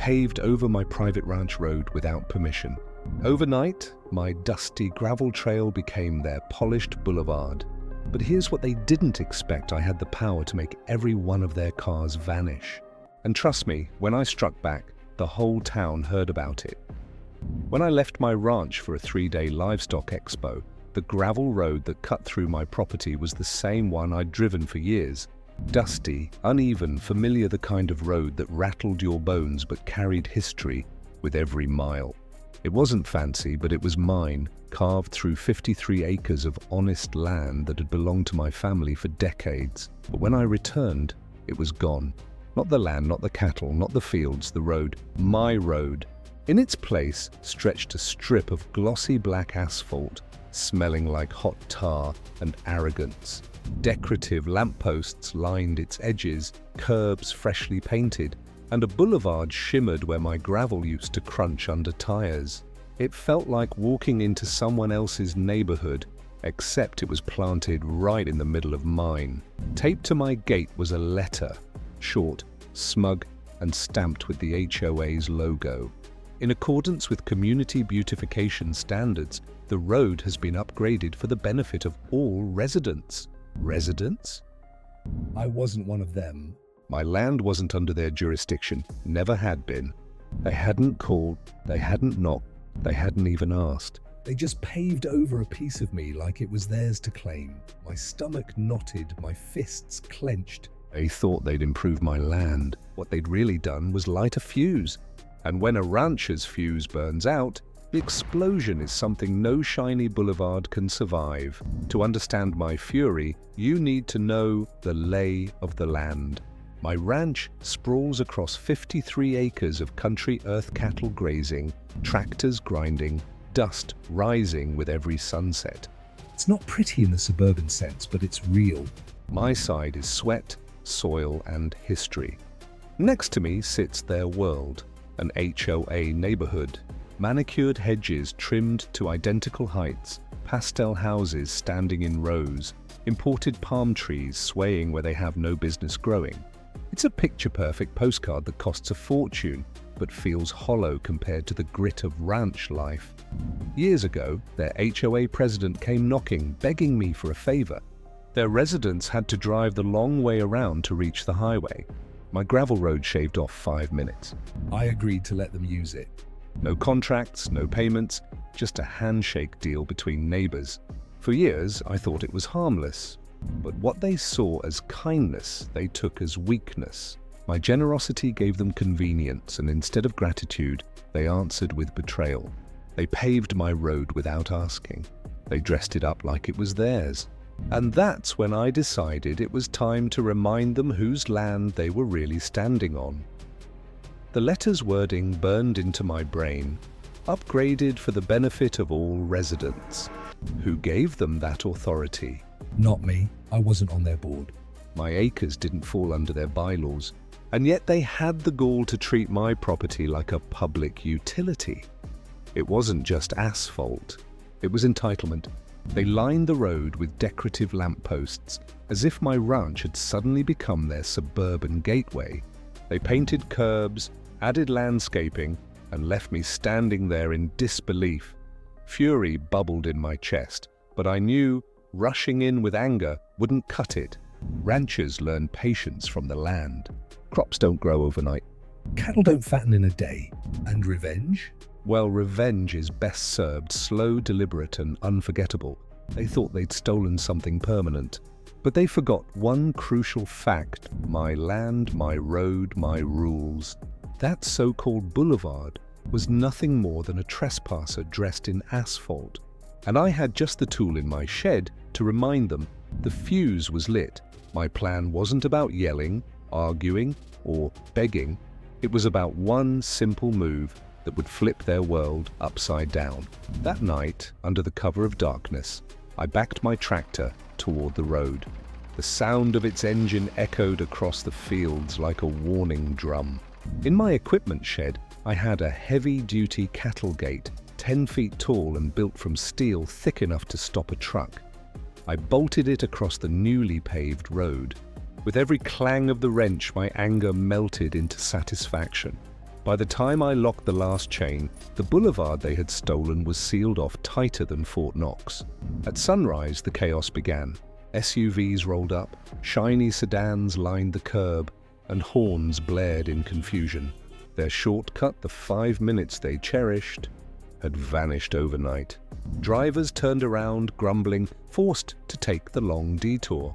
paved over my private ranch road without permission. Overnight, my dusty gravel trail became their polished boulevard. But here's what they didn't expect: I had the power to make every one of their cars vanish. And trust me, when I struck back, the whole town heard about it. When I left my ranch for a 3-day livestock expo, the gravel road that cut through my property was the same one I'd driven for years. Dusty, uneven, familiar, the kind of road that rattled your bones but carried history with every mile. It wasn't fancy, but it was mine, carved through 53 acres of honest land that had belonged to my family for decades. But when I returned, it was gone. Not the land, not the cattle, not the fields, the road, my road. In its place stretched a strip of glossy black asphalt, smelling like hot tar and arrogance. Decorative lampposts lined its edges, curbs freshly painted, and a boulevard shimmered where my gravel used to crunch under tires. It felt like walking into someone else's neighborhood, except it was planted right in the middle of mine. Taped to my gate was a letter, short, smug, and stamped with the HOA's logo. In accordance with community beautification standards, the road has been upgraded for the benefit of all residents. Residents? I wasn't one of them. My land wasn't under their jurisdiction, never had been. They hadn't called, they hadn't knocked, they hadn't even asked. They just paved over a piece of me like it was theirs to claim. My stomach knotted, my fists clenched. They thought they'd improve my land. What they'd really done was light a fuse. And when a rancher's fuse burns out, the explosion is something no shiny boulevard can survive. To understand my fury, you need to know the lay of the land. My ranch sprawls across 53 acres of country earth cattle grazing, tractors grinding, dust rising with every sunset. It's not pretty in the suburban sense, but it's real. My side is sweat, soil, and history. Next to me sits their world, an HOA neighborhood. Manicured hedges trimmed to identical heights, pastel houses standing in rows, imported palm trees swaying where they have no business growing. It's a picture-perfect postcard that costs a fortune, but feels hollow compared to the grit of ranch life. Years ago, their HOA president came knocking, begging me for a favor. Their residents had to drive the long way around to reach the highway. My gravel road shaved off 5 minutes. I agreed to let them use it. No contracts, no payments, just a handshake deal between neighbors. For years, I thought it was harmless. But what they saw as kindness, they took as weakness. My generosity gave them convenience, and instead of gratitude, they answered with betrayal. They paved my road without asking. They dressed it up like it was theirs. And that's when I decided it was time to remind them whose land they were really standing on. The letter's wording burned into my brain, upgraded for the benefit of all residents. Who gave them that authority? Not me. I wasn't on their board. My acres didn't fall under their bylaws, and yet they had the gall to treat my property like a public utility. It wasn't just asphalt. It was entitlement. They lined the road with decorative lampposts, as if my ranch had suddenly become their suburban gateway. They painted curbs, added landscaping, and left me standing there in disbelief. Fury bubbled in my chest, but I knew rushing in with anger wouldn't cut it. Ranchers learn patience from the land. Crops don't grow overnight. Cattle don't fatten in a day. And revenge? Well, revenge is best served slow, deliberate, and unforgettable. They thought they'd stolen something permanent. But they forgot one crucial fact: my land, my road, my rules. That so-called boulevard was nothing more than a trespasser dressed in asphalt. And I had just the tool in my shed to remind them the fuse was lit. My plan wasn't about yelling, arguing, or begging. It was about one simple move that would flip their world upside down. That night, under the cover of darkness, I backed my tractor toward the road. The sound of its engine echoed across the fields like a warning drum. In my equipment shed, I had a heavy-duty cattle gate, 10 feet tall and built from steel thick enough to stop a truck. I bolted it across the newly paved road. With every clang of the wrench, my anger melted into satisfaction. By the time I locked the last chain, the boulevard they had stolen was sealed off tighter than Fort Knox. At sunrise, the chaos began. SUVs rolled up, shiny sedans lined the curb, and horns blared in confusion. Their shortcut, the 5 minutes they cherished, had vanished overnight. Drivers turned around, grumbling, forced to take the long detour.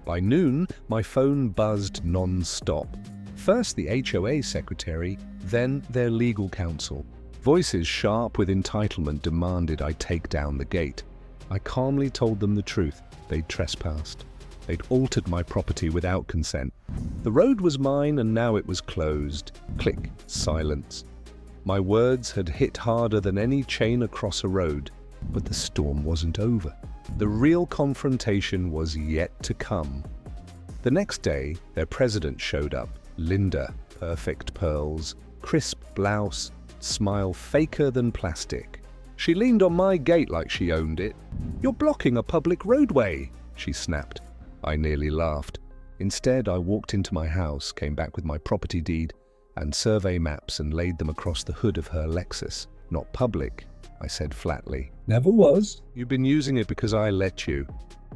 By noon, my phone buzzed non-stop. First the HOA secretary, then their legal counsel. Voices sharp with entitlement demanded I take down the gate. I calmly told them the truth. They'd trespassed. They'd altered my property without consent. The road was mine and now it was closed. Click, silence. My words had hit harder than any chain across a road, but the storm wasn't over. The real confrontation was yet to come. The next day, their president showed up. Linda, perfect pearls, crisp blouse, smile faker than plastic. She leaned on my gate like she owned it. "You're blocking a public roadway," she snapped. I nearly laughed. Instead, I walked into my house, came back with my property deed and survey maps and laid them across the hood of her Lexus. "Not public," I said flatly. "Never was. You've been using it because I let you.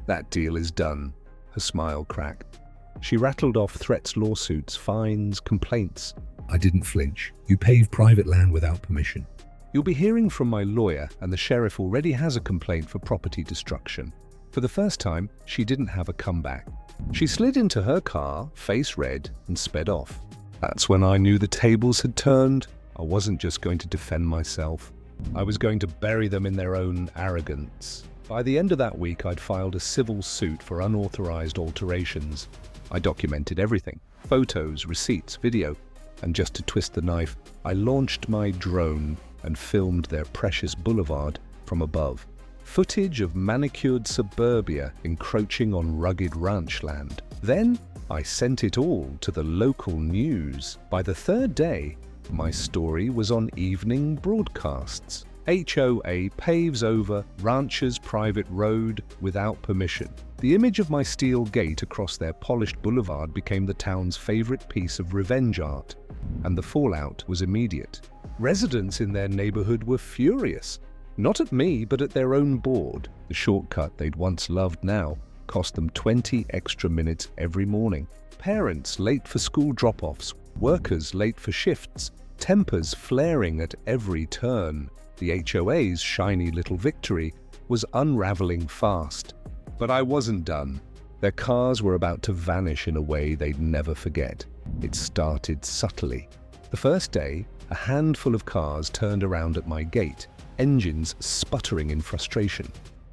That deal is done." Her smile cracked. She rattled off threats, lawsuits, fines, complaints. I didn't flinch. "You pave private land without permission. You'll be hearing from my lawyer, and the sheriff already has a complaint for property destruction." For the first time, she didn't have a comeback. She slid into her car, face red, and sped off. That's when I knew the tables had turned. I wasn't just going to defend myself. I was going to bury them in their own arrogance. By the end of that week, I'd filed a civil suit for unauthorized alterations. I documented everything: photos, receipts, video. And just to twist the knife, I launched my drone and filmed their precious boulevard from above. Footage of manicured suburbia encroaching on rugged ranch land. Then I sent it all to the local news. By the third day, my story was on evening broadcasts. HOA paves over rancher's private road without permission. The image of my steel gate across their polished boulevard became the town's favorite piece of revenge art, and the fallout was immediate. Residents in their neighborhood were furious. Not at me, but at their own board. The shortcut they'd once loved now cost them 20 extra minutes every morning. Parents late for school drop-offs, workers late for shifts, tempers flaring at every turn. The HOA's shiny little victory was unraveling fast. But I wasn't done. Their cars were about to vanish in a way they'd never forget. It started subtly. The first day, a handful of cars turned around at my gate, engines sputtering in frustration.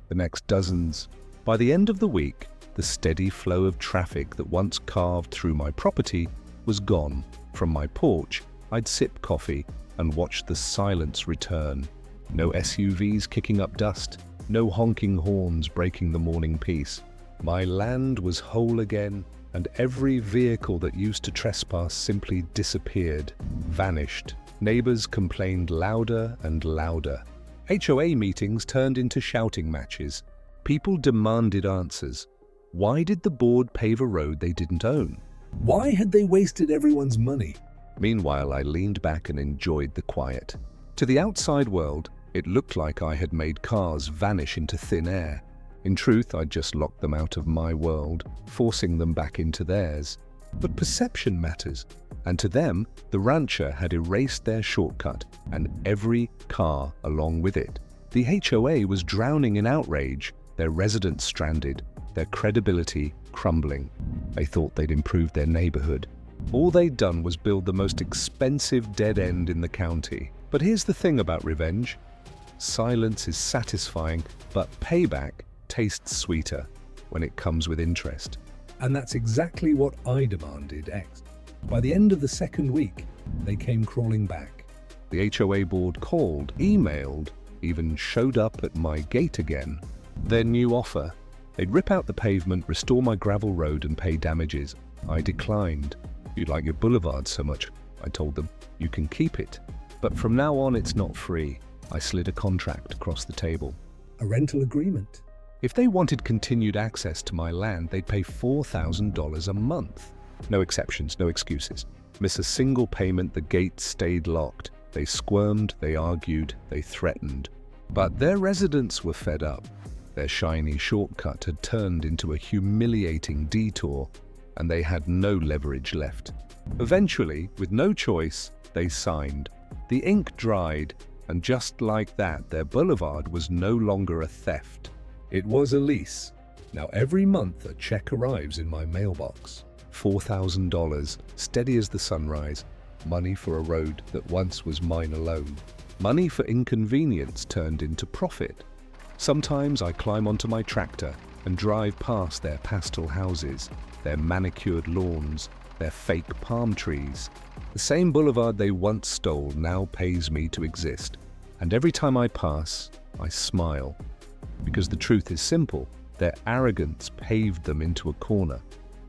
The next dozens. By the end of the week, the steady flow of traffic that once carved through my property was gone. From my porch, I'd sip coffee and watch the silence return. No SUVs kicking up dust, no honking horns breaking the morning peace. My land was whole again, and every vehicle that used to trespass simply disappeared, vanished. Neighbors complained louder and louder. HOA meetings turned into shouting matches. People demanded answers. Why did the board pave a road they didn't own? Why had they wasted everyone's money? Meanwhile, I leaned back and enjoyed the quiet. To the outside world, it looked like I had made cars vanish into thin air. In truth, I'd just locked them out of my world, forcing them back into theirs. But perception matters, and to them, the rancher had erased their shortcut, and every car along with it. The HOA was drowning in outrage, their residents stranded, their credibility crumbling. They thought they'd improved their neighborhood. All they'd done was build the most expensive dead end in the county. But here's the thing about revenge. Silence is satisfying, but payback tastes sweeter when it comes with interest. And that's exactly what I demanded next. By the end of the second week, they came crawling back. The HOA board called, emailed, even showed up at my gate again. Their new offer: they'd rip out the pavement, restore my gravel road, and pay damages. I declined. "You like your boulevard so much," I told them. "You can keep it. But from now on, it's not free." I slid a contract across the table. A rental agreement. If they wanted continued access to my land, they'd pay $4,000 a month. No exceptions, no excuses. Miss a single payment, the gates stayed locked. They squirmed, they argued, they threatened. But their residents were fed up. Their shiny shortcut had turned into a humiliating detour, and they had no leverage left. Eventually, with no choice, they signed. The ink dried, and just like that, their boulevard was no longer a theft. It was a lease. Now every month a check arrives in my mailbox. $4,000, steady as the sunrise. Money for a road that once was mine alone. Money for inconvenience turned into profit. Sometimes I climb onto my tractor and drive past their pastel houses, their manicured lawns, their fake palm trees. The same boulevard they once stole now pays me to exist. And every time I pass, I smile. Because the truth is simple, their arrogance paved them into a corner.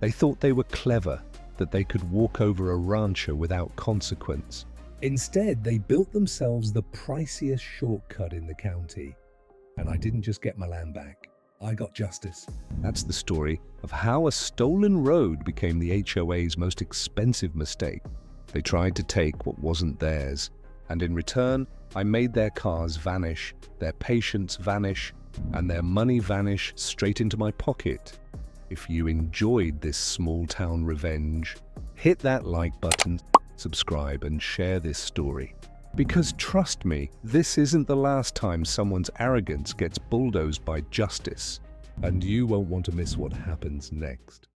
They thought they were clever, that they could walk over a rancher without consequence. Instead, they built themselves the priciest shortcut in the county. And I didn't just get my land back, I got justice. That's the story of how a stolen road became the HOA's most expensive mistake. They tried to take what wasn't theirs, and in return, I made their cars vanish, their patience vanish, and their money vanish straight into my pocket. If you enjoyed this small-town revenge, hit that like button, subscribe, and share this story. Because trust me, this isn't the last time someone's arrogance gets bulldozed by justice, and you won't want to miss what happens next.